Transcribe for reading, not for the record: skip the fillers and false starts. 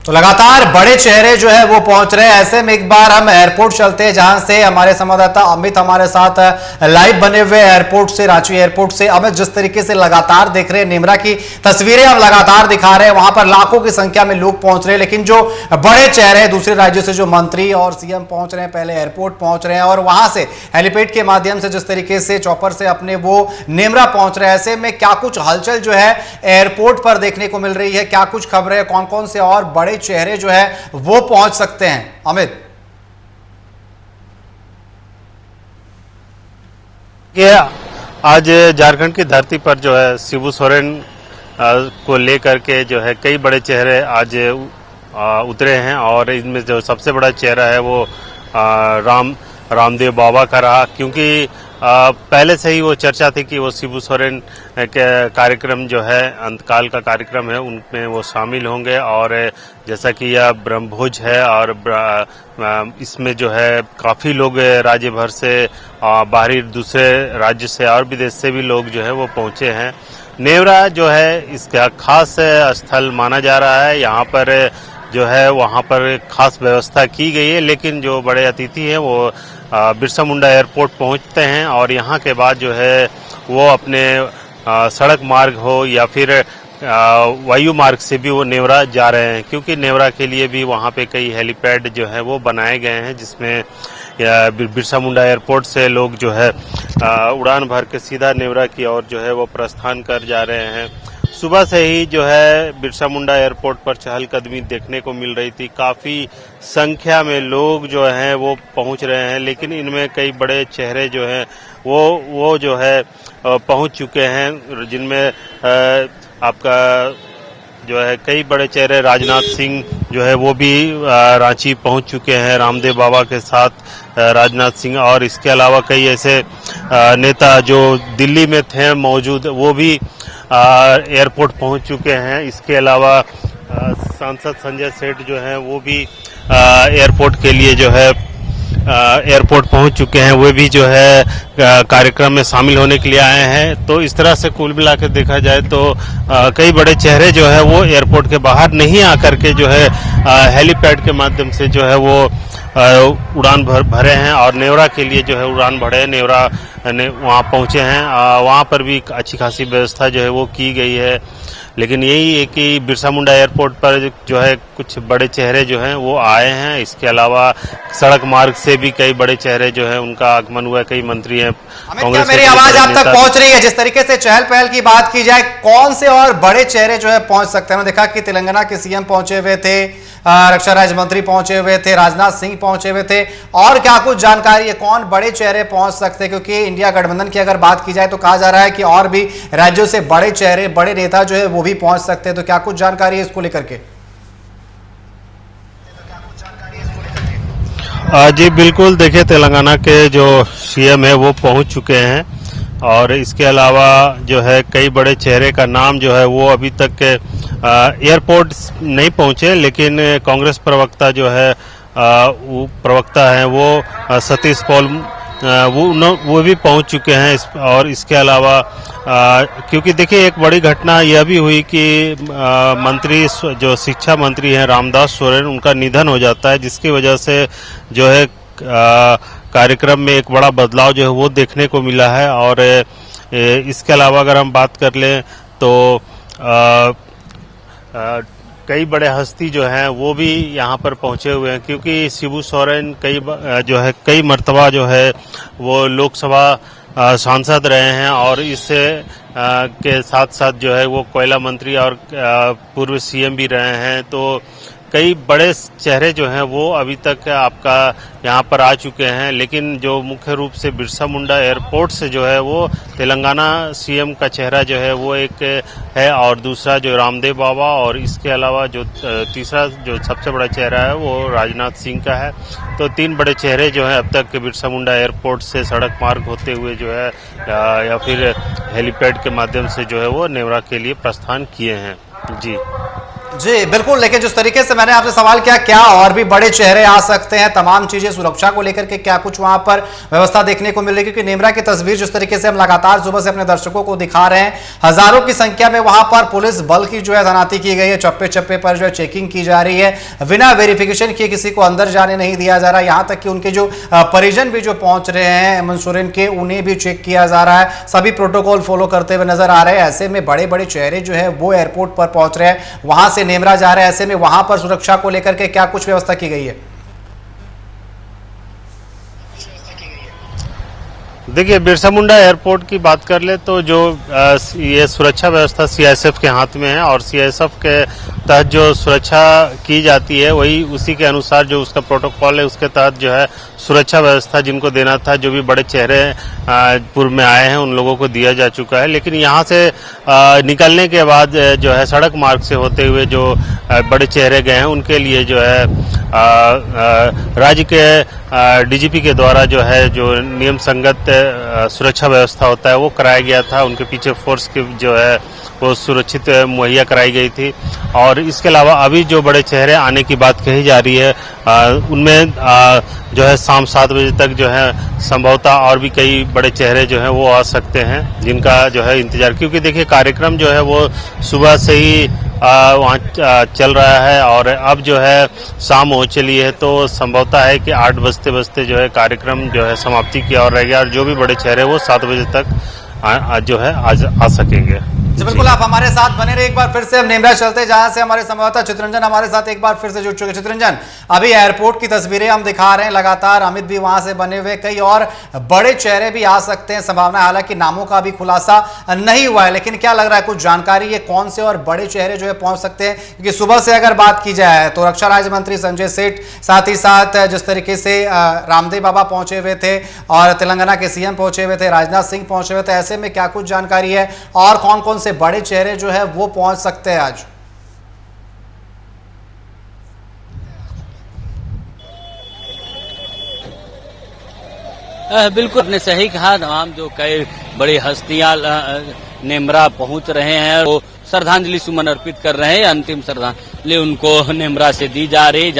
तो लगातार बड़े चेहरे जो है वो पहुंच रहे हैं। ऐसे में एक बार हम एयरपोर्ट चलते हैं, जहां से हमारे संवाददाता अमित हमारे साथ लाइव बने हुए एयरपोर्ट से, रांची एयरपोर्ट से। अमित, जिस तरीके से लगातार देख रहे हैं, नेमरा की तस्वीरें हम लगातार दिखा रहे हैं, वहां पर लाखों की संख्या में लोग पहुंच रहे हैं, लेकिन जो बड़े चेहरे हैं दूसरे राज्यों से, जो मंत्री और सीएम पहुंच रहे हैं, पहले एयरपोर्ट पहुंच रहे हैं और वहां से हेलीपैड के माध्यम से जिस तरीके से चॉपर से अपने वो नेमरा पहुंच रहे हैं। ऐसे में क्या कुछ हलचल जो है एयरपोर्ट पर देखने को मिल रही है, क्या कुछ खबरें, कौन कौन से और बड़े चेहरे जो है वो पहुंच सकते हैं, अमित? ये आज झारखंड की धरती पर जो है शिबू सोरेन को लेकर के जो है कई बड़े चेहरे आज उतरे हैं और इनमें जो सबसे बड़ा चेहरा है वो रामदेव बाबा का रहा, क्योंकि पहले से ही वो चर्चा थी कि वो शिबू सोरेन के कार्यक्रम जो है अंतकाल का कार्यक्रम है उनमें वो शामिल होंगे। और जैसा कि यह ब्रह्मभोज है और इसमें जो है काफ़ी लोग राज्य भर से, बाहरी दूसरे राज्य से और विदेश से भी लोग जो है वो पहुंचे हैं। नेवरा जो है इसका खास स्थल माना जा रहा है। यहाँ पर जो है वहाँ पर खास व्यवस्था की गई है, लेकिन जो बड़े अतिथि हैं वो बिरसा मुंडा एयरपोर्ट पहुंचते हैं और यहाँ के बाद जो है वो अपने सड़क मार्ग हो या फिर वायु मार्ग से भी वो नेवरा जा रहे हैं, क्योंकि नेवरा के लिए भी वहाँ पे कई हेलीपैड जो है वो बनाए गए हैं, जिसमें बिरसा मुंडा एयरपोर्ट से लोग जो है उड़ान भर के सीधा नेवरा की ओर जो है वो प्रस्थान कर जा रहे हैं। सुबह से ही जो है बिरसा मुंडा एयरपोर्ट पर चहलकदमी देखने को मिल रही थी, काफी संख्या में लोग जो हैं वो पहुंच रहे हैं, लेकिन इनमें कई बड़े चेहरे जो हैं वो जो है पहुंच चुके हैं, जिनमें आपका जो है कई बड़े चेहरे, राजनाथ सिंह जो है वो भी रांची पहुंच चुके हैं रामदेव बाबा के साथ, राजनाथ सिंह। और इसके अलावा कई ऐसे नेता जो दिल्ली में थे मौजूद, वो भी एयरपोर्ट पहुंच चुके हैं। इसके अलावा सांसद संजय सेठ जो हैं वो भी एयरपोर्ट के लिए जो है एयरपोर्ट पहुंच चुके हैं, वे भी जो है कार्यक्रम में शामिल होने के लिए आए हैं। तो इस तरह से कुल मिला के देखा जाए तो कई बड़े चेहरे जो है वो एयरपोर्ट के बाहर नहीं आकर के जो है हेलीपैड के माध्यम से जो है वो उड़ान भरे हैं और नेवरा के लिए जो है उड़ान भरे, नेवरा वहाँ पहुंचे हैं। वहाँ पर भी अच्छी खासी व्यवस्था जो है वो की गई है, लेकिन यही है कि बिरसा मुंडा एयरपोर्ट पर जो है कुछ बड़े चेहरे जो हैं वो आए हैं। इसके अलावा सड़क मार्ग से भी कई बड़े चेहरे जो हैं उनका आगमन हुआ है, कई मंत्री हैं। क्या मेरी आवाज आप तक पहुंच रही है? जिस तरीके से चहल पहल की बात की जाए, कौन से और बड़े चेहरे जो है पहुंच सकते हैं? देखा कि तेलंगाना के सीएम पहुंचे हुए थे, रक्षा राज्य मंत्री पहुंचे हुए थे, राजनाथ सिंह पहुंचे हुए थे, और क्या कुछ जानकारी है कौन बड़े चेहरे पहुंच सकते हैं? क्योंकि इंडिया गठबंधन की अगर बात की जाए तो कहा जा रहा है कि और भी राज्यों से बड़े चेहरे, बड़े नेता जो है वो भी पहुंच सकते हैं। तो क्या कुछ जानकारी है इसको लेकर के? जी बिल्कुल, देखिए तेलंगाना के जो सीएम है वो पहुंच चुके हैं और इसके अलावा जो है कई बड़े चेहरे का नाम जो है वो अभी तक एयरपोर्ट नहीं पहुंचे, लेकिन कांग्रेस प्रवक्ता जो है वो प्रवक्ता हैं वो सतीश पॉल वो भी पहुंच चुके हैं। और इसके अलावा क्योंकि देखिए एक बड़ी घटना यह भी हुई कि मंत्री जो शिक्षा मंत्री हैं रामदास सोरेन, उनका निधन हो जाता है, जिसकी वजह से जो है कार्यक्रम में एक बड़ा बदलाव जो है वो देखने को मिला है। और इसके अलावा अगर हम बात कर लें तो कई बड़े हस्ती जो हैं वो भी यहाँ पर पहुँचे हुए हैं, क्योंकि शिबू सोरेन कई मर्तबा जो है वो लोकसभा सांसद रहे हैं और इससे के साथ साथ जो है वो कोयला मंत्री और पूर्व सीएम भी रहे हैं। तो कई बड़े चेहरे जो हैं वो अभी तक आपका यहाँ पर आ चुके हैं, लेकिन जो मुख्य रूप से बिरसा मुंडा एयरपोर्ट से जो है वो तेलंगाना सीएम का चेहरा जो है वो एक है और दूसरा जो रामदेव बाबा, और इसके अलावा जो तीसरा जो सबसे बड़ा चेहरा है वो राजनाथ सिंह का है। तो तीन बड़े चेहरे जो हैं अब तक बिरसा मुंडा एयरपोर्ट से सड़क मार्ग होते हुए जो है या फिर हेलीपैड के माध्यम से जो है वो नेवरा के लिए प्रस्थान किए हैं। जी जी बिल्कुल, लेकिन जिस तरीके से मैंने आपसे सवाल किया, क्या और भी बड़े चेहरे आ सकते हैं, तमाम चीजें सुरक्षा को लेकर के क्या कुछ वहां पर व्यवस्था देखने को मिल रही है? क्योंकि नेमरा की तस्वीर जिस तरीके से हम लगातार सुबह से अपने दर्शकों को दिखा रहे हैं, हजारों की संख्या में वहां पर पुलिस बल की जो है तैनाती की गई है, चप्पे चप्पे पर जो है चेकिंग की जा रही है, बिना वेरिफिकेशन किए किसी को अंदर जाने नहीं दिया जा रहा। यहां तक कि उनके जो परिजन भी जो पहुंच रहे हैं हेमंत सोरेन के, उन्हें भी चेक किया जा रहा है, सभी प्रोटोकॉल फॉलो करते हुए नजर आ रहे हैं। ऐसे में बड़े बड़े चेहरे जो है वो एयरपोर्ट पर पहुंच रहे हैं, वहां से नेमरा जा रहे हैं, ऐसे में वहां पर सुरक्षा को लेकर के क्या कुछ व्यवस्था की गई है? देखिए, बिरसा मुंडा एयरपोर्ट की बात कर ले तो जो ये सुरक्षा व्यवस्था सीआईएसएफ के हाथ में है और सीआईएसएफ के तहत जो सुरक्षा की जाती है वही उसी के अनुसार जो उसका प्रोटोकॉल है उसके तहत जो है सुरक्षा व्यवस्था जिनको देना था, जो भी बड़े चेहरे पूर्व में आए हैं उन लोगों को दिया जा चुका है। लेकिन यहाँ से निकलने के बाद जो है सड़क मार्ग से होते हुए जो बड़े चेहरे गए हैं उनके लिए जो है राज्य के डीजीपी के द्वारा जो है जो नियम संगत सुरक्षा व्यवस्था होता है वो कराया गया था। उनके पीछे फोर्स की जो है वो सुरक्षित मुहैया कराई गई थी। और इसके अलावा अभी जो बड़े चेहरे आने की बात कही जा रही है उनमें जो है शाम 7 बजे तक जो है संभवतः और भी कई बड़े चेहरे जो है वो आ सकते हैं, जिनका जो है इंतजार, क्योंकि देखिए कार्यक्रम जो है वो सुबह से ही वहाँ चल रहा है और अब जो है शाम हो चली है तो संभवतः है कि 8 बजते बजते जो है कार्यक्रम जो है समाप्ति की ओर रहेगा और जो भी बड़े चेहरे वो 7 बजे तक जो है आज आ सकेंगे। जी बिल्कुल, आप हमारे साथ बने रहे। एक बार फिर से हम नेमरा चलते, जहां से हमारे संवाददाता चित्ररंजन हमारे साथ एक बार फिर से जुड़ चुके। चित्ररंजन, अभी एयरपोर्ट की तस्वीरें हम दिखा रहे हैं लगातार, अमित भी वहां से बने हुए, कई और बड़े चेहरे भी आ सकते हैं, संभावना, हालांकि नामों का भी खुलासा नहीं हुआ है, लेकिन क्या लग रहा है कुछ जानकारी है कौन से और बड़े चेहरे जो है पहुंच सकते हैं? क्योंकि सुबह से अगर बात की जाए तो रक्षा राज्य मंत्री संजय सेठ, साथ ही साथ जिस तरीके से रामदेव बाबा पहुंचे हुए थे और तेलंगाना के सीएम पहुंचे हुए थे, राजनाथ सिंह पहुंचे हुए थे, ऐसे में क्या कुछ जानकारी है और कौन कौन से बड़े चेहरे जो है वो पहुंच सकते हैं आज? बिल्कुल, आपने सही कहा। तमाम जो कई बड़ी हस्तियां नेमरा पहुंच रहे हैं वो श्रद्धांजलि सुमन अर्पित कर रहे हैं। अंतिम श्रद्धांजलि उनको नेमरा से दी जा रही है।